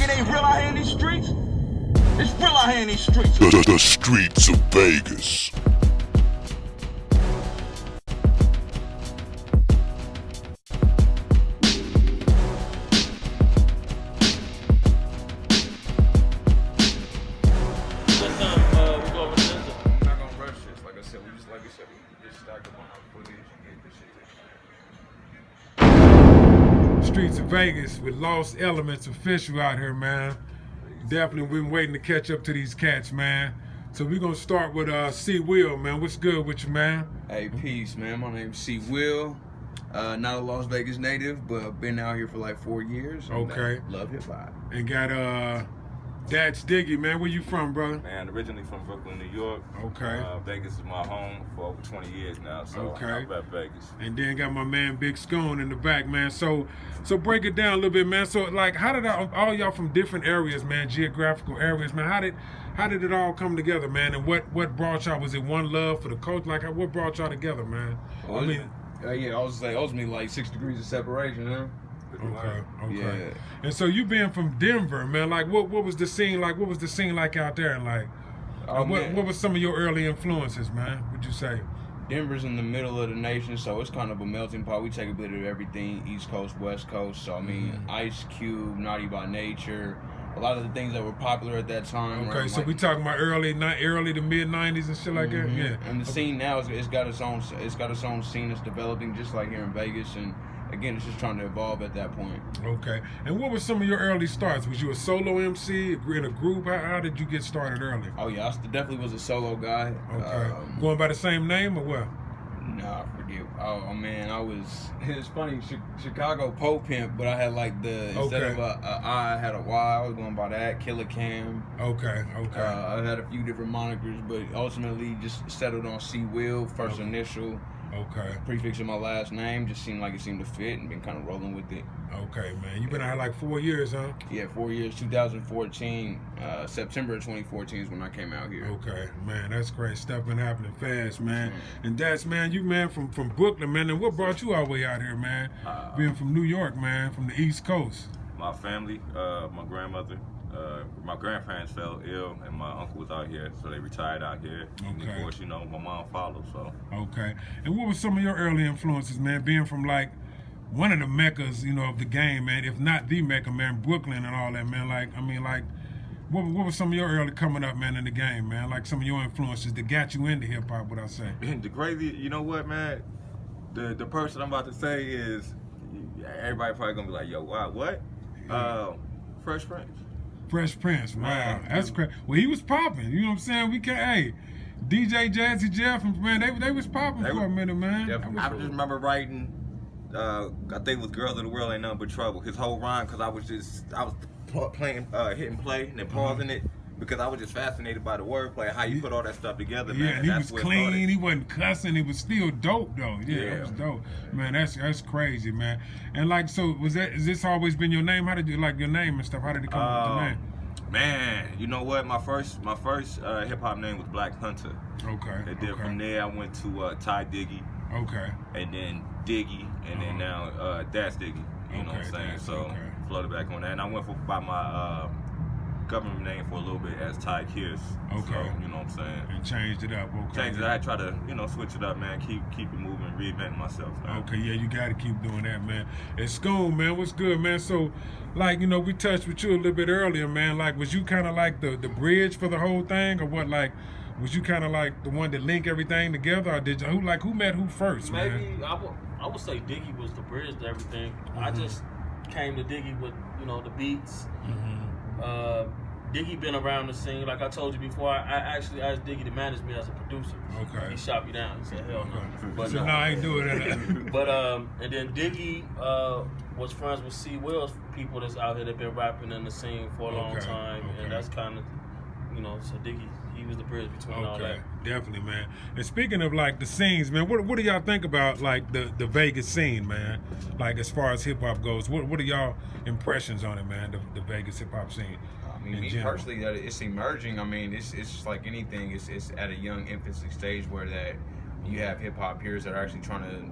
it ain't real out here in these streets? It's real out here in these streets. The streets of Vegas. Streets of Vegas with Lost Elements official out here, man. Definitely been waiting to catch up to these cats, man. So we're gonna start with CWill, man. What's good with you, man? Hey, peace, man. My name's CWill. Not a Las Vegas native, but been out here for like 4 years. Okay. Love hip hop. And got Datz, Diggy, man. Where you from, brother? Man, originally from Brooklyn, New York. Okay. Vegas is my home for over 20 years now, so I rep Vegas. And then got my man Big Skoon in the back, man. So break it down a little bit, man. So like, how did all y'all from different areas, man, geographical areas, man? How did it all come together, man? And what brought y'all? Was it one love for the coach? Like, what brought y'all together, man? Well, I was say ultimately like 6 degrees of separation, huh? Okay. Yeah. And so you being from Denver, man, like what was the scene like? What was the scene like out there? And like, what was some of your early influences, man? Would you say? Denver's in the middle of the nation, so it's kind of a melting pot. We take a bit of everything, East Coast, West Coast. So I mean, Ice Cube, Naughty by Nature, a lot of the things that were popular at that time. Okay, so like, we talking about early to mid '90s and shit like that. Yeah. And the scene now it's got its own scene that's developing, just like here in Vegas. And again, it's just trying to evolve at that point. Okay. And what were some of your early starts? Was you a solo MC in a group? How did you get started early? Oh yeah, I definitely was a solo guy. Okay. Going by the same name or what? Nah, I forget. Oh man, it's funny, Chicago Pope Pimp, but I had like instead of a I, I had a Y. I was going by that, Killer Cam. Okay. I had a few different monikers, but ultimately just settled on CWill, first initial. Okay. Prefix of my last name just seemed like it seemed to fit, and been kind of rolling with it. Okay, man. You've been out here like 4 years, huh? Yeah, 4 years. 2014, September of 2014 is when I came out here. Okay, man, that's great. Stuff been happening fast, man. And that's, man, you, man, from Brooklyn, man. And what brought you all the way out here, man? Being from New York, man, from the East Coast. My family, my grandmother, my grandparents fell ill, and my uncle was out here, so they retired out here. And of course, my mom followed, so. Okay. And what were some of your early influences, man, being from, like, one of the meccas, of the game, man, if not the mecca, man, Brooklyn and all that, man. Like, what were some of your early coming up, man, in the game, man? Like some of your influences that got you into hip hop, what I say? The crazy, you know what, man? The person I'm about to say is, everybody probably gonna be like, yo, wow, what? Fresh Prince. Fresh Prince, wow, that's crazy. Well, he was popping, you know what I'm saying? DJ Jazzy Jeff, man, they was popping for a minute, man. I just remember writing, I think it was Girls of the World Ain't Nothing But Trouble, his whole rhyme, because I was playing, hitting play and then pausing it, because I was just fascinated by the wordplay, how you put all that stuff together, man. Yeah, and he was clean, he wasn't cussing, it was still dope though. Yeah, it was dope. Man, that's crazy, man. And like, so has this always been your name? How did you like your name and stuff? How did it come up with the name? Man, you know what? My first hip hop name was Black Hunter. Okay. And then from there I went to Ty Diggy. Okay. And then Diggy, and then now Datz Diggy. You know what I'm saying? So floated back on that, and I went by my government name for a little bit as Ty Kiss. Okay. So, you know what I'm saying? And changed it up. Okay. Changed it. I try to switch it up, man. Keep it moving, reinventing myself. Man. Okay, yeah, you got to keep doing that, man. And Skoon, man, what's good, man? So, like, we touched with you a little bit earlier, man. Like, was you kind of like the bridge for the whole thing, or what? Like, was you kind of like the one that link everything together, or did you, who met who first, man? Maybe I would say Diggy was the bridge to everything. I just came to Diggy with the beats. Diggy been around the scene. Like I told you before, I actually asked Diggy to manage me as a producer. Okay. He shot me down. He said, hell no. But so no, I ain't doing that. But and then Diggy was friends with CWill, people that's out here that been rapping in the scene for a long time, and that's kind of, so Diggy, he was the bridge between all that. Definitely, man. And speaking of like the scenes, man, what do y'all think about like the Vegas scene, man? Like as far as hip hop goes, what are y'all impressions on it, man? The Vegas hip hop scene. I mean, me personally, that it's emerging. I mean, it's just like anything. It's at a young infancy stage where that you have hip hop peers that are actually trying to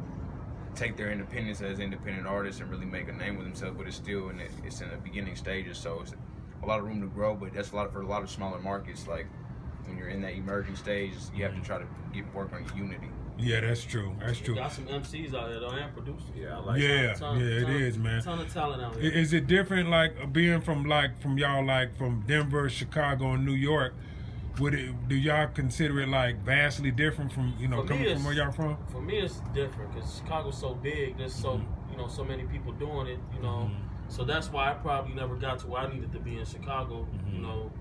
take their independence as independent artists and really make a name with themselves. But it's still it's in the beginning stages. So a lot of room to grow, but that's for a lot of smaller markets. Like when you're in that emerging stage, you have to try to work on your unity. Yeah, that's true. That's true. Got some MCs out there though, and producers. Yeah, I like It is, man. Ton of talent out here. Is it different, like being from y'all, like from Denver, Chicago, and New York? Do y'all consider it like vastly different from coming from where y'all from? For me, it's different because Chicago's so big. There's so so many people doing it. So that's why I probably never got to where I needed to be in Chicago.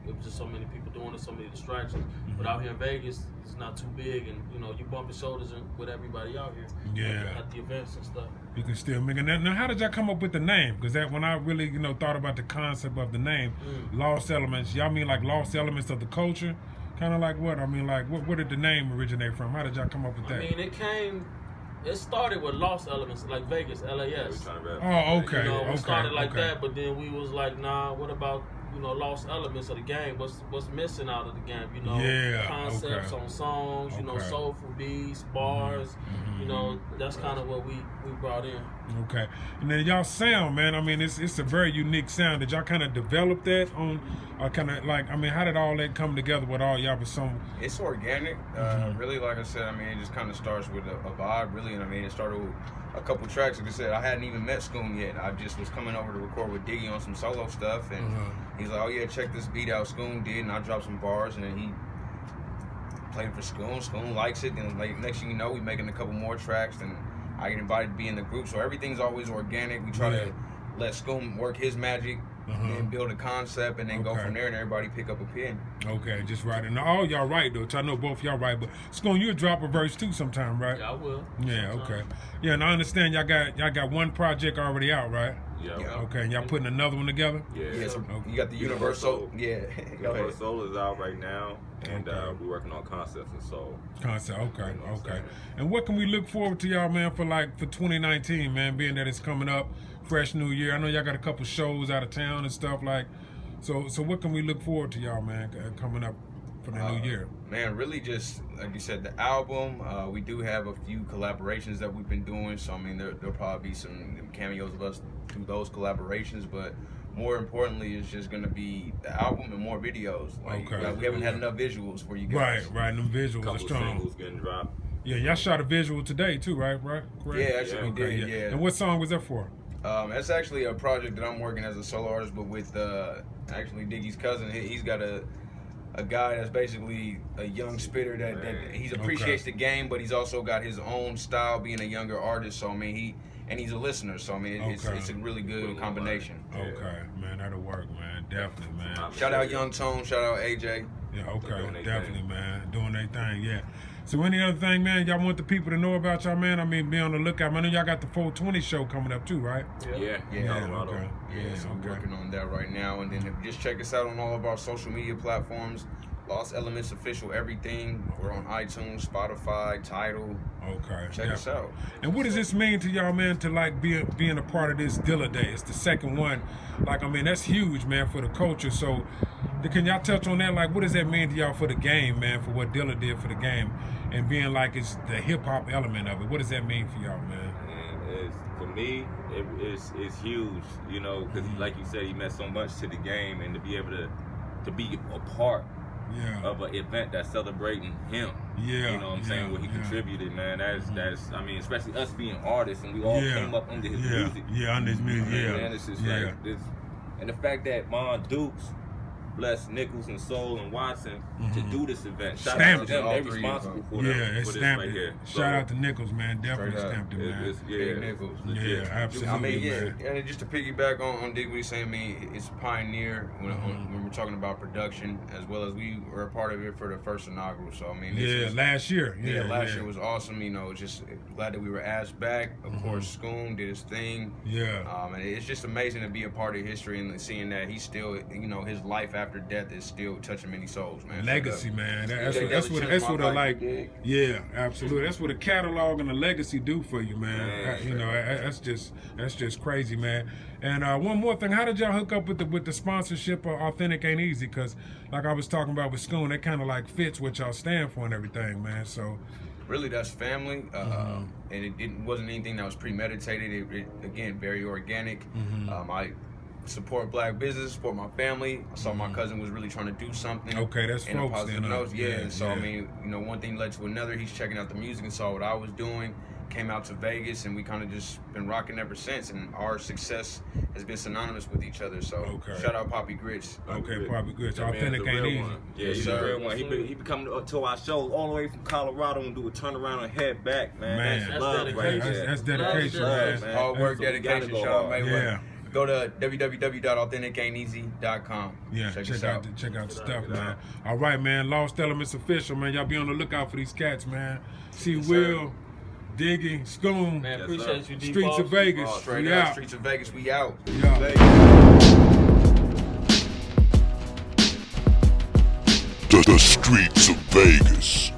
It was just so many people doing it, so many distractions. But out here in Vegas, it's not too big, and you bumping shoulders with everybody out here. At the events and stuff. You can still make it. Now, how did y'all come up with the name? Because that when I really thought about the concept of the name, Lost Elements. Y'all mean like lost elements of the culture? Kind of like what? I mean, like where did the name originate from? How did y'all come up with that? I mean, it started with Lost Elements, like Vegas, LAS. Oh, okay. We started like that, but then we was like, nah, what about lost elements of the game? What's missing out of the game? Concepts on songs, soulful beats, bars. That's kind of what we brought in. Okay, and then y'all sound, man. I mean, it's a very unique sound. Did y'all kind of develop that on, or kind of like, I mean, how did all that come together with all y'all? It's organic, really. Like I said, I mean, it just kind of starts with a vibe, really. And I mean, it started with a couple tracks. Like I said, I hadn't even met Skoon yet. I just was coming over to record with Diggy on some solo stuff, and he's like, "Oh yeah, check this beat out Skoon did," and I dropped some bars, and then he played for Skoon. Skoon likes it, and like next thing you know, we making a couple more tracks, and I get invited to be in the group. So everything's always organic. We try to let Skoon work his magic, and build a concept, and then go from there, and everybody pick up a pen. Okay, just writing. All y'all right though. I know both y'all right, but Skoon, you'll drop a verse too sometime, right? Yeah, I will. Yeah, okay. Yeah, and I understand y'all got one project already out, right? Yeah. Okay, and y'all putting another one together? Yeah. So you got the Universal. Yeah. Universal is out right now, and we're working on concepts and soul. Concept. Okay. And what can we look forward to y'all, man, for 2019, man? Being that it's coming up, fresh new year. I know y'all got a couple shows out of town and stuff like. So what can we look forward to y'all, man, coming up for the new year? Man, really just like you said, the album. We do have a few collaborations that we've been doing. So I mean, there'll probably be some cameos of us through those collaborations, but more importantly, it's just gonna be the album and more videos. Like we haven't had enough visuals for you guys. Right. Them visuals Couple are strong. singles getting dropped. Yeah, y'all shot a visual today too, right? Correct? Yeah, actually we did. Yeah. And what song was that for? That's actually a project that I'm working as a solo artist, but with actually Diggy's cousin. He's got a guy that's basically a young spitter that he appreciates the game, but he's also got his own style, being a younger artist. So I mean, he's a listener. So I mean, it's a really good combination. Okay, man, that'll work, man. Definitely, man. Shout out Young Tone. Shout out AJ. Yeah, okay, definitely, man. Doing their thing, yeah. So any other thing, man, y'all want the people to know about y'all, man? I mean, be on the lookout. I know y'all got the 420 show coming up too, right? Yeah. Okay. So I'm working on that right now. And then just check us out on all of our social media platforms. Lost Elements Official everything. We're on iTunes, Spotify, Tidal. Okay. Check us out. And what does this mean to y'all, man, to like being a part of this Dilla Day? It's the second one. Like, I mean, that's huge, man, for the culture. So can y'all touch on that? Like, what does that mean to y'all for the game, man, for what Dilla did for the game? And being like it's the hip-hop element of it. What does that mean for y'all, man? For me, it's huge, because like you said, he meant so much to the game, and to be able to be a part of an event that's celebrating him. Yeah. You know what I'm saying? What he contributed, man. That's I mean, especially us being artists, and we all came up under his music. Yeah, under his music. Man, it's just like this, and the fact that Mon Dukes blessed Nichols and Soul and Watson to do this event. Shout out to them. They're responsible for this right here. Shout out to Nichols, man. Definitely stamped it, man. Nichols. Yeah, absolutely. I mean, and just to piggyback on Diggy, what he's saying, I mean, it's a pioneer when we're talking about production, as well as we were a part of it for the first inaugural. So I mean, last year. Last year was awesome. Just glad that we were asked back. Of course, Skoon did his thing. Yeah. And it's just amazing to be a part of history and seeing that he's still, his life after death is still touching many souls, man. Legacy, man. That's what I like. Yeah, absolutely. That's what a catalog and a legacy do for you, man. That's just crazy, man. And one more thing, how did y'all hook up with the sponsorship of Authentic Ain't Easy? Because like I was talking about with Skoon, it kind of like fits what y'all stand for and everything, man. So really, that's family, and it wasn't anything that was premeditated. It again, very organic. support black business, support my family. I saw my cousin was really trying to do something. Okay, that's in a folks positive then, note. Yeah, yeah, and so I yeah. mean, you know, one thing led to another. He's checking out the music and saw what I was doing. Came out to Vegas, and we kind of just been rocking ever since. And our success has been synonymous with each other. So Okay. shout out Poppy Grits. Okay, probably good. That man's Authentic the ain't real easy. one. Yeah, Yes, he's sir. a real one. He be coming to our shows all the way from Colorado and do a turnaround and head back, man. Man. That's love That's right dedication. there. That's dedication, Love, man. All work, So we gotta dedication, go Sean hard. Mayweather. Yeah. Go to www.authenticainteasy.com. Yeah, check check us out out. the stuff, man. All right, man. Lost Elements official, man. Y'all be on the lookout for these cats, man. CWill, Diggy, Skoon, Man, Yes, appreciate sir. you, Streets of DFos. Vegas. Straight We out, out. Streets of Vegas, we out. Yeah. The streets of Vegas.